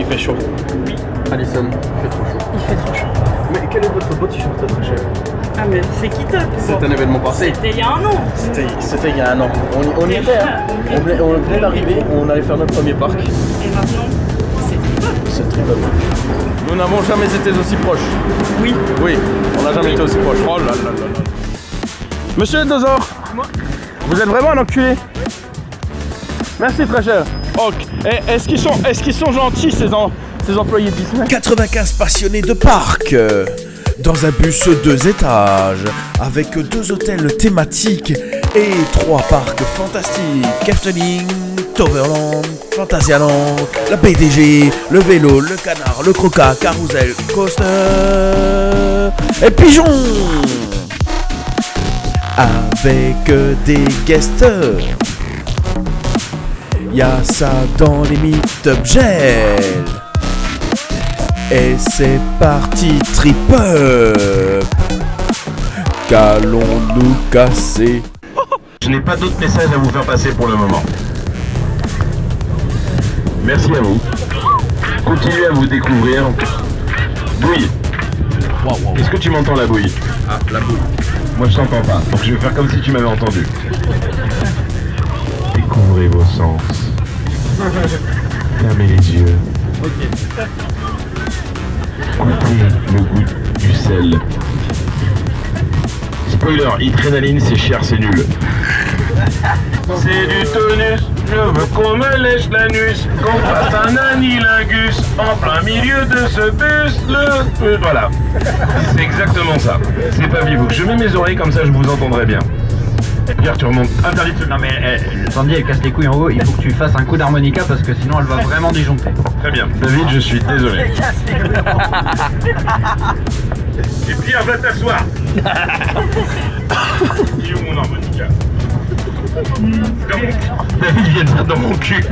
fait chaud. Oui. Alison, il fait trop chaud. Il fait trop chaud. Mais quel est votre beau t-shirt, très cher? Ah mais c'est qui top? C'est un événement passé. C'était il y a un an. C'était il y a un an. On y était, hein. On venait d'arriver, on allait faire notre premier parc. Et maintenant, c'est top. C'est très top. Nous n'avons jamais été aussi proches. Oui. Oui, on n'a jamais été aussi proches. Oh là là là là. Monsieur le dinosaure, vous êtes vraiment un enculé. Merci très cher. Ok. Est-ce qu'ils sont gentils ces employés de Disney? 95 passionnés de parc dans un bus 2 étages avec 2 hôtels thématiques et 3 parcs fantastiques: Efteling, Toverland, Phantasialand, la BDG, le vélo, le canard, le croca, carousel, coaster et pigeon, avec des guesters. Y'a ça dans les meet-up gel. Et c'est parti trip-up. Qu'allons-nous casser? Je n'ai pas d'autres messages à vous faire passer pour le moment. Merci à vous. Continuez à vous découvrir. Bouille. Est-ce que tu m'entends, la bouille? Ah, la boule. Moi je t'entends pas, donc je vais faire comme si tu m'avais entendu. Découvrez vos sens. Fermez les yeux. Goûtez le goût du sel. Spoiler, adrénaline c'est cher, c'est nul. C'est du tonus, je veux qu'on me lèche l'anus, qu'on fasse un anilingus en plein milieu de ce bus, voilà. C'est exactement ça. C'est pas vivou. Je mets mes oreilles comme ça je vous entendrai bien. Pierre, tu remontes. Interdit de... Non mais Sandy elle casse les couilles en haut, il faut que tu fasses un coup d'harmonica parce que sinon elle va vraiment disjoncter. Très bien. David, je suis désolé. Et Pierre, va t'asseoir. Il est où mon harmonica? David vient de faire dans mon cul.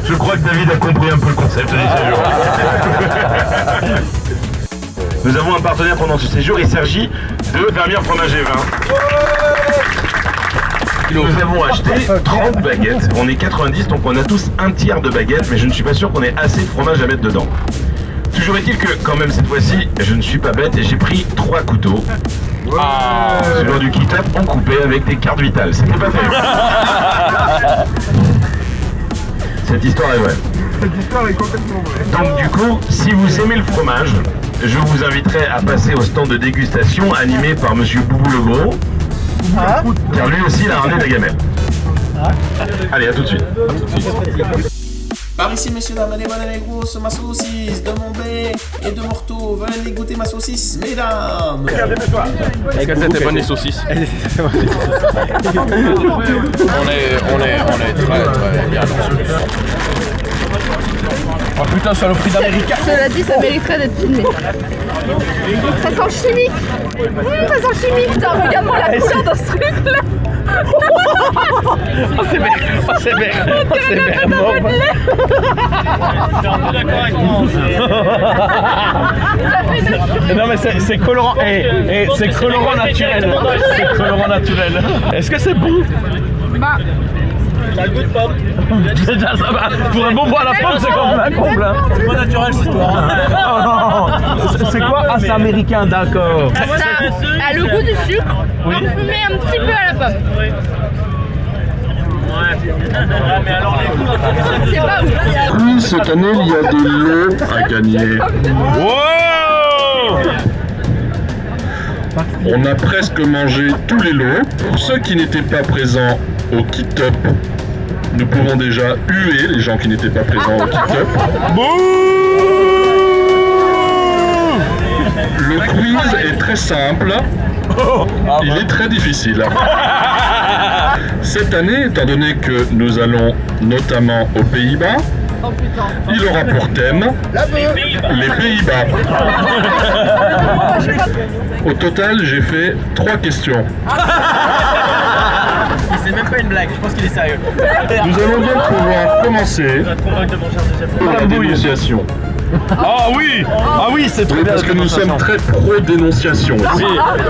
Je crois que David a compris un peu le concept du séjour. Nous avons un partenaire pendant ce séjour, il s'agit de Vermeer Fromage et Vin. Nous avons acheté 30 baguettes, on est 90 donc on a tous un tiers de baguettes, mais je ne suis pas sûr qu'on ait assez de fromage à mettre dedans. Toujours est-il que quand même cette fois-ci, je ne suis pas bête et j'ai pris 3 couteaux. Selon du kitab, on coupait avec des cartes vitales, c'était pas fait. Cette histoire est vraie. Cette histoire est complètement vraie. Donc du coup, si vous aimez le fromage, je vous inviterai à passer au stand de dégustation animé par Monsieur Boubou le Gros, car lui aussi il a ramené des gamelles. Allez, à tout de suite. Par ici, messieurs, dames, les bonnes et les grosses, ma saucisse de Montbé et de Morteau. Venez goûter ma saucisse, mesdames. Est-ce que c'était bonne les saucisses? On est très bien dans ce bus. Oh putain, saloperie d'Américain. Cela dit, ça mériterait d'être filmé. Ça sent chimique. Ça sent chimique, putain, regarde-moi la couleur dans ce truc là. Oh c'est vert, oh c'est vert, oh c'est vert. Non mais c'est colorant, c'est colorant naturel. C'est colorant naturel. Est-ce que c'est bon? Bah. Ça goûte pomme. Déjà ça va. Pour un bonbon à la pomme, c'est quand même un comble. C'est pas naturel cette histoire. C'est quoi? Ah, c'est américain, d'accord. Ça a le goût du sucre, parfumé un petit peu à la pomme. Mais alors C'est pas ouf. oui, cette année il y a des lots à gagner. Wow! On a presque mangé tous les lots. Pour ceux qui n'étaient pas présents au Kit Up, nous pouvons déjà huer les gens qui n'étaient pas présents au Kit Up. Le quiz est très simple. Il est très difficile. Cette année, étant donné que nous allons notamment aux Pays-Bas, il aura pour thème les Pays-Bas. Au total, j'ai fait 3 questions. C'est même pas une blague, je pense qu'il est sérieux. Nous allons donc pouvoir commencer par la dénonciation. Ah oui! Ah oui, c'est très Oui, bien. parce que nous sommes très pro-dénonciation ici.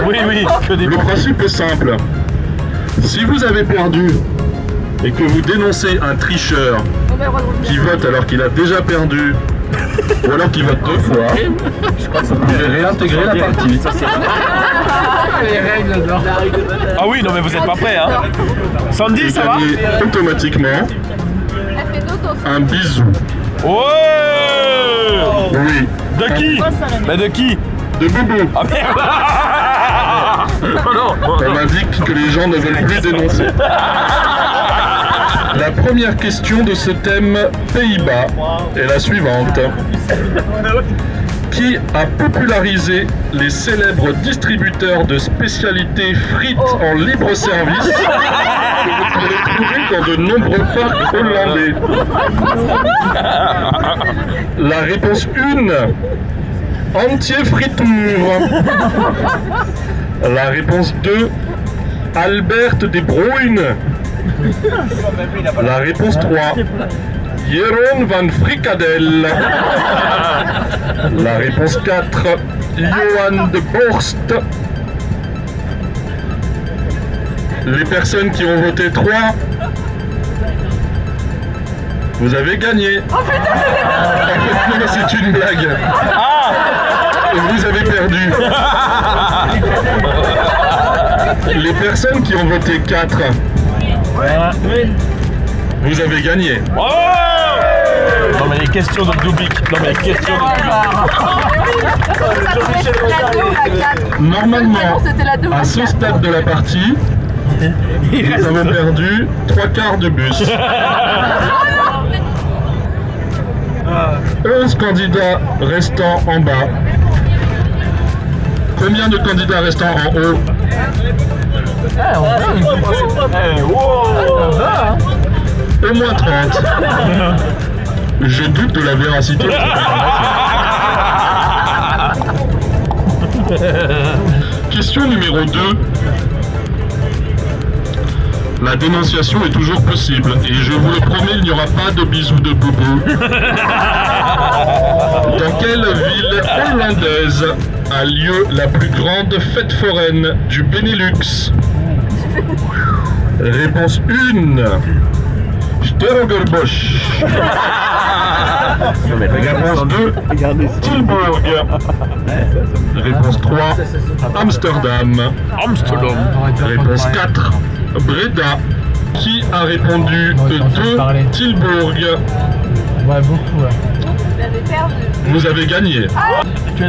Oui, que des Le principe est simple. Si vous avez perdu et que vous dénoncez un tricheur qui vote alors qu'il a déjà perdu, ou alors qui vote 2 fois, vous devez réintégrer la partie. Ah oui, non mais vous êtes pas prêts, hein. Sandy, Et ça va? gagnez automatiquement Elle fait dodo. un bisou. Ouais. Oui, De qui? Mais de qui? de Boubou. Ah merde. Oh non. On m'indique que les gens ne veulent plus dénoncer. La première question de ce thème Pays-Bas est la suivante. Qui a popularisé les célèbres distributeurs de spécialités frites en libre service que vous pouvez trouver dans de nombreux parcs hollandais? La réponse 1, Entier Friture. La réponse 2, Albert de Bruyne. La réponse 3, Jeroen van Frikadel. La réponse 4, Johan de Borst. Les personnes qui ont voté 3, vous avez gagné. En fait, non, c'est une blague. Vous avez perdu. Les personnes qui ont voté 4, vous avez gagné. Oh. Non mais les questions de Dubik. Non mais les questions de Dubik. Normalement, C'était la 2 à ce stade de la partie, nous avons perdu 3/4 de bus. 11 candidats restant en bas. Combien de candidats restant en haut? Au moins 30. Je doute de la véracité de cette information. Question numéro 2. La dénonciation est toujours possible et je vous le promets, il n'y aura pas de bisous de boubou. Dans quelle ville hollandaise a lieu la plus grande fête foraine du Benelux? Réponse 1, Sterrenbosch. Réponse 2, Tilburg. Réponse 3, Amsterdam. Amsterdam. Réponse 4, Breda. Qui a répondu 2, Tilburg? Vous avez gagné.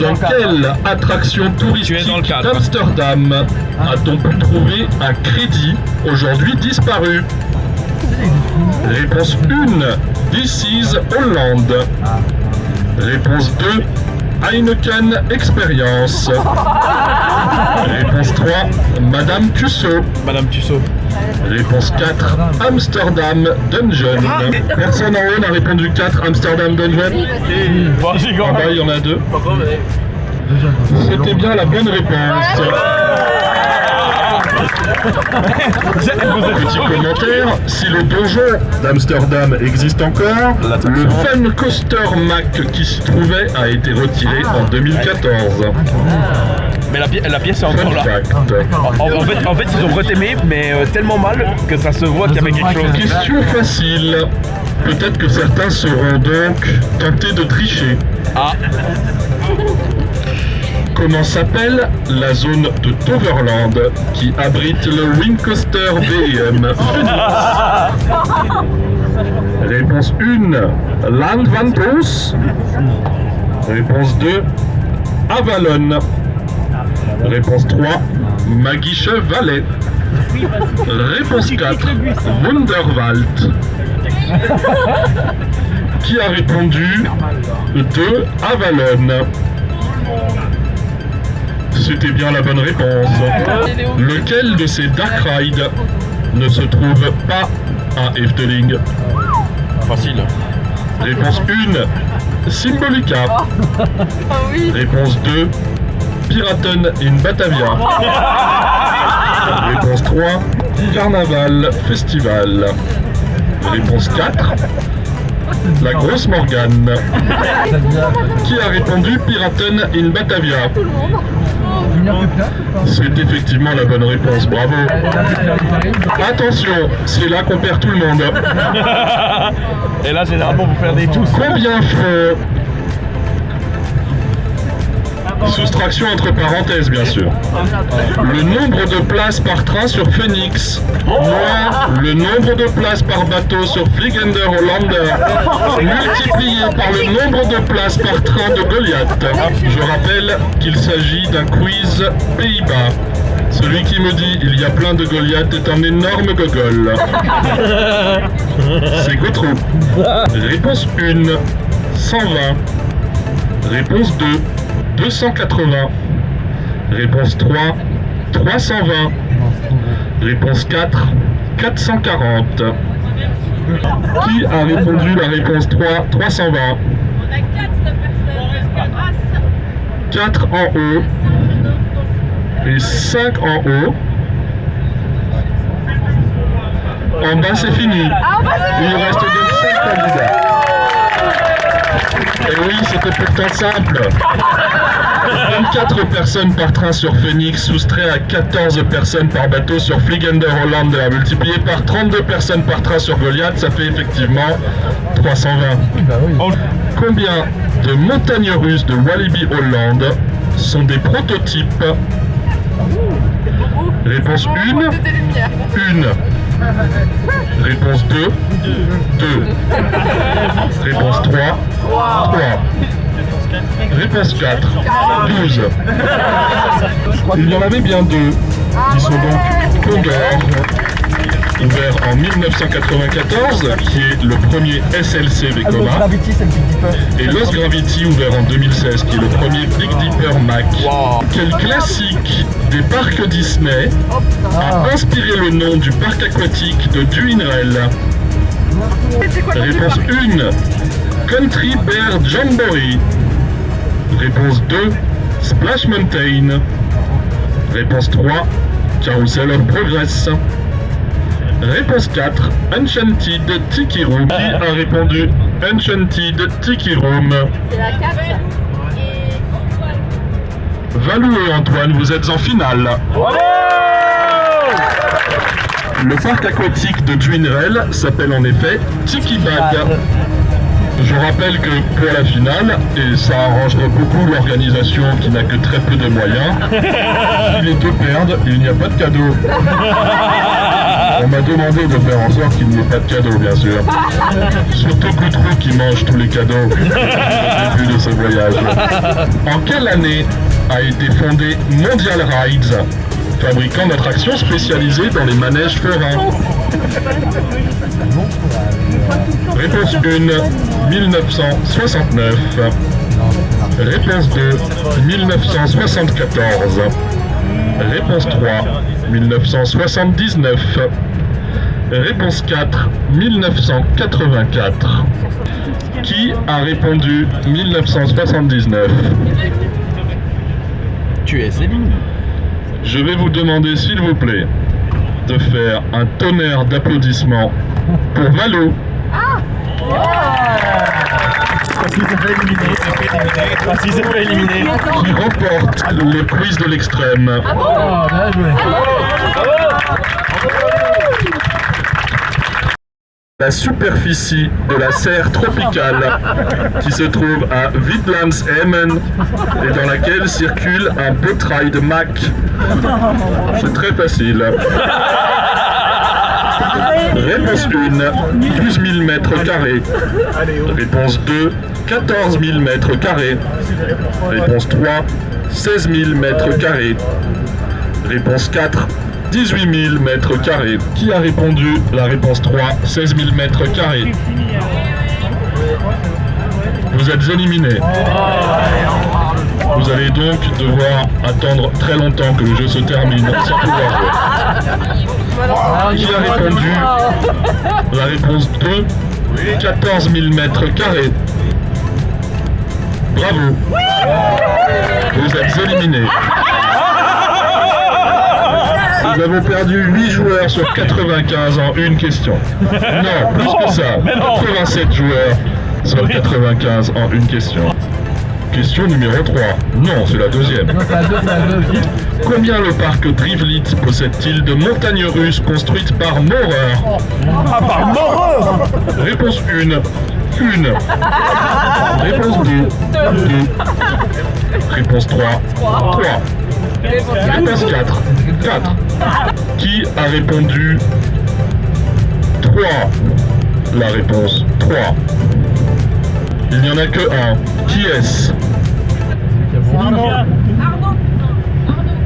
Dans quelle attraction touristique d'Amsterdam a-t-on pu trouver un crédit aujourd'hui disparu? Réponse 1, This is Hollande. Réponse 2, Heineken Experience. Réponse 3, Madame Tussaud. Madame Tussaud. Réponse 4, Amsterdam Dungeon. Personne en haut n'a répondu 4, Amsterdam Dungeon. Bon, j'ai En bas, il y en a 2. C'était bien la bonne réponse. Petit commentaire, si le donjon d'Amsterdam existe encore, le Fun Coaster Mac qui s'y trouvait a été retiré en 2014. Mais la pièce est Fun encore là. fact. En fait, ils ont retémé, mais tellement mal que ça se voit qu'il y avait quelque chose. Question facile. Peut-être que certains seront donc tentés de tricher. Ah, Comment s'appelle la zone de Toverland qui abrite le Wing Coaster VM Réponse 1, Landvantos. Réponse 2, Avalon. Réponse 3, Magische Valley. Réponse 4, Wunderwald. Qui a répondu 2, Avalon? C'était bien la bonne réponse. Lequel de ces Dark Rides ne se trouve pas à Efteling? facile. Réponse 1, Symbolica. Réponse 2, Piraten in Batavia. Réponse 3, Carnaval Festival. Réponse 4, la Grosse Morgane. Qui a répondu Piraten in Batavia? C'est effectivement la bonne réponse, bravo. Attention, c'est là qu'on perd tout le monde. Et là, généralement, vous perdez tous. Combien font... Soustraction entre parenthèses, bien sûr. Le nombre de places par train sur Phoenix, moins le nombre de places par bateau sur Fliegender Hollander, multiplié par le nombre de places par train de Goliath. Je rappelle qu'il s'agit d'un quiz Pays-Bas. Celui qui me dit il y a plein de Goliath est un énorme gogol. C'est Gautreau. Réponse 1, 120. Réponse 2, 280. Réponse 3, 320. Réponse 4, 440. Qui a répondu la réponse 3, 320? 4 en haut et 5 en haut. En bas c'est fini. Il reste donc 5 candidats. Et oui, c'était pourtant simple. 24 personnes par train sur Phoenix, soustrait à 14 personnes par bateau sur Fliegender Hollander, multiplié par 32 personnes par train sur Goliath, ça fait effectivement 320. Combien de montagnes russes de Walibi Holland sont des prototypes? Réponse 1, 1. Réponse 2, 2. Réponse 3, 3. Réponse 4, 12. Il y en avait bien 2, qui sont donc Condor, ouvert en 1994, qui est le premier SLC Vekoma, et Lost Gravity, ouvert en 2016, qui est le premier Big Dipper Mac. Quel classique des parcs Disney a inspiré le nom du parc aquatique de Duinrell? Réponse 1, Country Bear Jamboree. Réponse 2, Splash Mountain. Réponse 3, Carousel of Progress. Réponse 4, Enchanted Tiki Room. Qui a répondu Enchanted Tiki Room? C'est la 4. Valou et Antoine, vous êtes en finale. Le parc aquatique de Duinrell s'appelle en effet Tiki Bag. Je rappelle que pour la finale, et ça arrangerait beaucoup l'organisation qui n'a que très peu de moyens, si les deux perdent, il n'y a pas de cadeau. On m'a demandé de faire en sorte qu'il n'y ait pas de cadeau, bien sûr. Surtout Goutrou qui mange tous les cadeaux au début de ce voyage. En quelle année a été fondé Mondial Rides, fabricant d'attractions spécialisées dans les manèges forains? Réponse 1, 1969. Réponse 2, 1974. Réponse 3, 1979. Réponse 4, 1984. Qui a répondu 1979? Tu es éliminé. Je vais vous demander, s'il vous plaît, de faire un tonnerre d'applaudissements pour Valou. Parce qu'il s'est fait éliminer. Qui remporte le quiz de l'extrême. Bien joué. La superficie de la serre tropicale qui se trouve à Widlands-Emmen et dans laquelle circule un boat ride Mac. C'est très facile. Réponse 1, 12 000 mètres carrés. Réponse 2, 14 000 mètres carrés. Réponse 3, 16 000 mètres carrés. Réponse 4, 18 000 mètres carrés. Qui a répondu la réponse 3, 16 000 mètres carrés? Vous êtes éliminés. Vous allez donc devoir attendre très longtemps que le jeu se termine sans pouvoir jouer. Qui a répondu la réponse 2, 14 000 mètres carrés? Bravo. Vous êtes éliminés. Nous avons perdu 8 joueurs sur 95 en une question. Non, plus que ça. 87 joueurs sur 95 en une question. Question numéro 3. Non, c'est la deuxième. Combien le parc Drivlitz possède-t-il de montagnes russes construites par Maurer? Ah, par Maurer. Réponse 1. Réponse 2. Réponse 3. 3. Réponse 4. Qui a répondu 3? La réponse 3. Il n'y en a que un. Qui est-ce?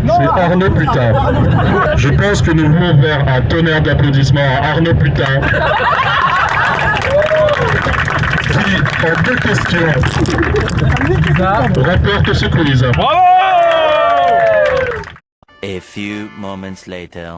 C'est Arnaud Putain. Je pense que nous voulons faire un tonnerre d'applaudissements à Arnaud Putain. Qui, en 2 questions, remporte ce quiz. Bravo. A few moments later.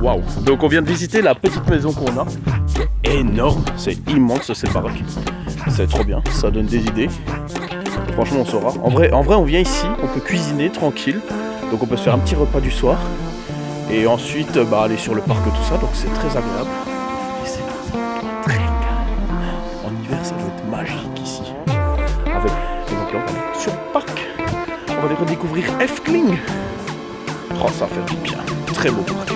Waouh. Donc on vient de visiter la petite maison qu'on a. C'est énorme, c'est immense ce parc. C'est trop bien, ça donne des idées. Franchement on saura. En vrai on vient ici, on peut cuisiner tranquille. Donc on peut se faire un petit repas du soir. Et ensuite aller sur le parc tout ça, donc c'est très agréable. Et c'est très calme. En hiver ça doit être magique ici. Et donc là on va aller sur le parc. On va aller redécouvrir Efteling. Oh ça fait du bien, très beau parc.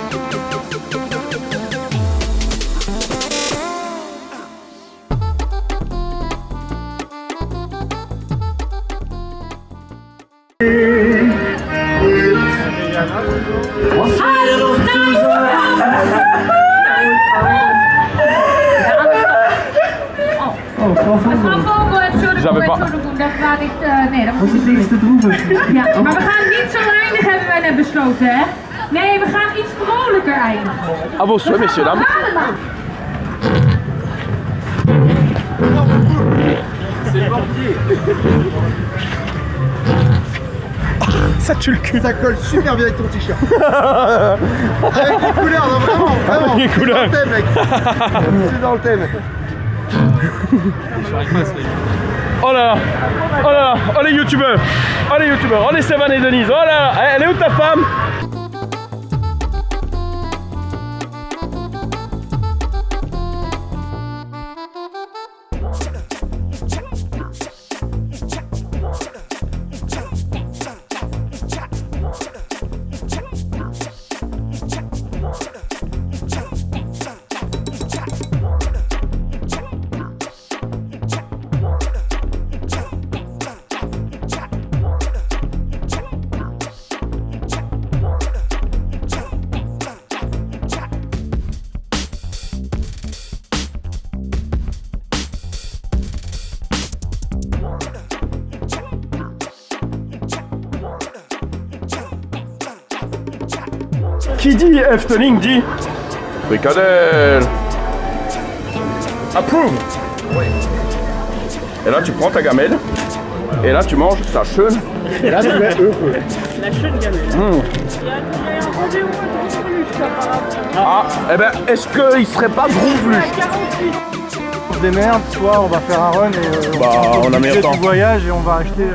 J'avais pas. Dat waar ik, nee, dat was iets te droevig. Ja, maar we gaan niet zo eindigen, hebben wij net besloten, hè? Nee, we gaan iets vrolijker eindigen. À vos souhaits, messieurs, dames. C'est le mortier. Ça tue le cul. Ça colle super bien avec ton t-shirt. Avec les couleurs, non, vraiment. Les couleurs. C'est dans le thème, mec. C'est dans le thème. Oh là là, oh là là, oh les youtubeurs, oh les Sévan et Denise, oh là là, elle est où ta femme? Qui dit Efteling dit fricadelle. Approve. Et là tu prends ta gamelle et là tu manges ta cheune. Et là tu mets heureux. La cheune gamelle. Il y a un rendez-vous à Droufluche apparemment. Ah, eh ben est-ce qu'il serait pas Droufluche? On se démerde, ce soir on va faire un run et on a meilleur temps. Du voyage et on va acheter,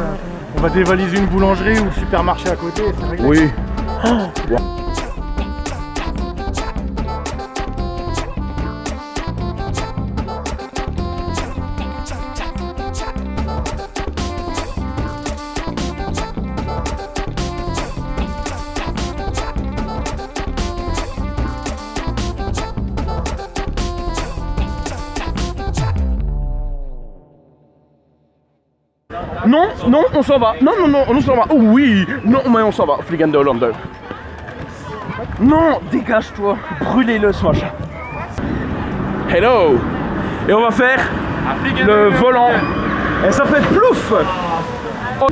on va dévaliser une boulangerie ou le supermarché à côté. Oui. Non, non, on s'en va. Non, non, non, on s'en va. Oh oui, non, mais on s'en va. Fliegen de Hollande. Non, dégage-toi. Brûlez-le, ce machin. Hello. Et on va faire le volant. Et ça fait plouf. Oh.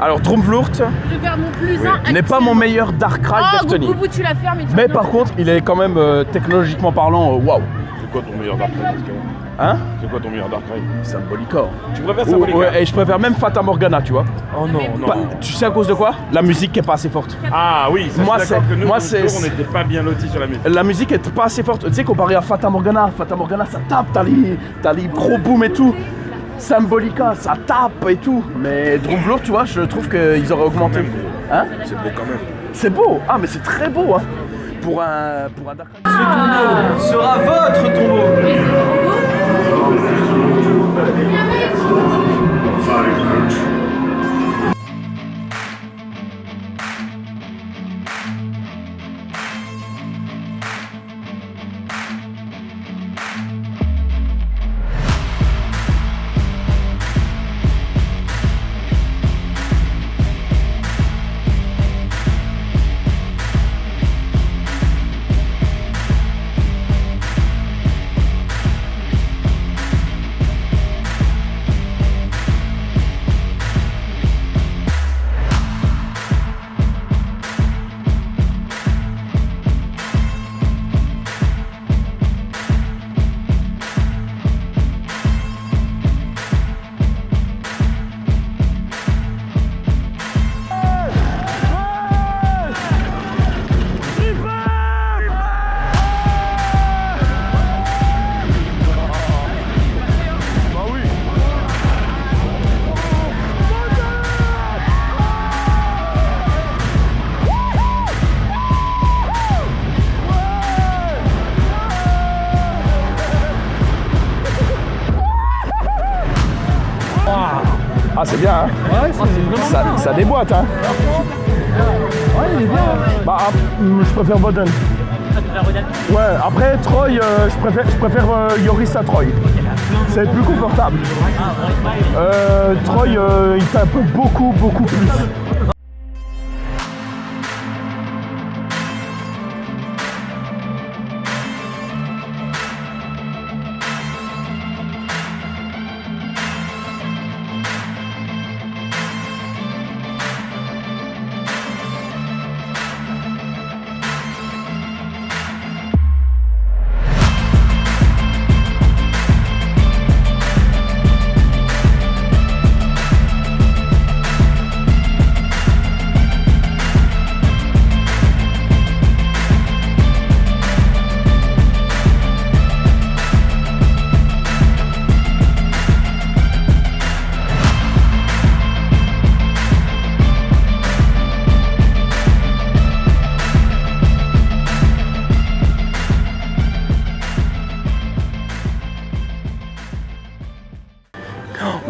Alors Drumvlurt Je vais faire mon plus un. n'est pas mon meilleur Dark Ride Oh, d'Efteling. Boubou, tu l'as fermé. Mais par contre, il est quand même technologiquement parlant, waouh. C'est quoi ton meilleur Dark Ride? Hein? C'est quoi ton meilleur Dark Ride? Symbolica. Tu préfères Symbolica? Ouais, et je préfère même Fata Morgana, tu vois. Oh non, non. Tu sais à cause de quoi? La musique qui est pas assez forte. Ah oui, ça, Moi, je suis d'accord c'est- que nous, moi, nous, c'est- on n'était pas bien lotis sur la musique. La musique est pas assez forte. Tu sais, comparé à Fata Morgana ça tape, t'as les gros booms et tout. Symbolica, ça tape et tout. Mais Drumvlurt, tu vois, je trouve qu'ils auraient augmenté. Hein? C'est beau quand même. C'est beau, ah mais c'est très beau hein. Pour un Dark Ride. Ce tombeau sera votre tombeau. Ah c'est bien hein. Ouais, ça déboîte hein. Ouais il est bien. Bah je préfère Boden. Ouais après Troy je préfère Yoris à Troy. C'est plus confortable. Troy il tape beaucoup plus.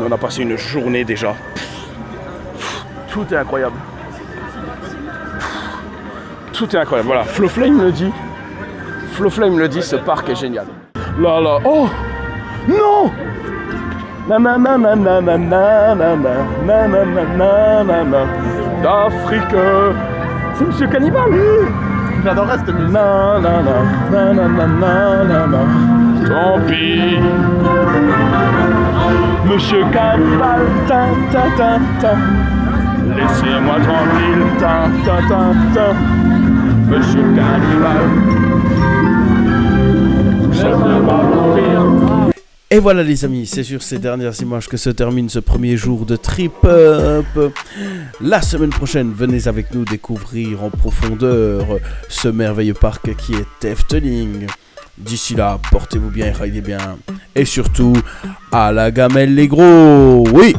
On a passé une journée déjà. Tout est incroyable. Tout est incroyable. Voilà, Flowflame le dit. Flowflame le dit, ce parc est génial. Là là, oh non. D'Afrique. C'est Monsieur Cannibal. J'adorerais cette musique. Tant pis. Monsieur Cannibal, ta ta ta ta. Laissez-moi tranquille, ta ta ta ta. Monsieur Cannibal. Je veux pas mourir. Et voilà les amis, c'est sur ces dernières images que se termine ce premier jour de Trip Up. La semaine prochaine, venez avec nous découvrir en profondeur ce merveilleux parc qui est Efteling. D'ici là, portez-vous bien et ridez bien. Et surtout, à la gamelle les gros, oui.